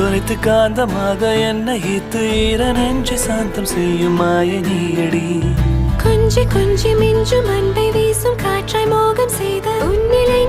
தொலைத்து காந்தமாக என்னை ஈத்து ஈர நெஞ்சை சாந்தம் செய்யும் மாய நீயடி. கொஞ்சி கொஞ்சி மிஞ்சும் அன்பை வீசும் காற்றாய் மோகம் செய்த உன்னிலை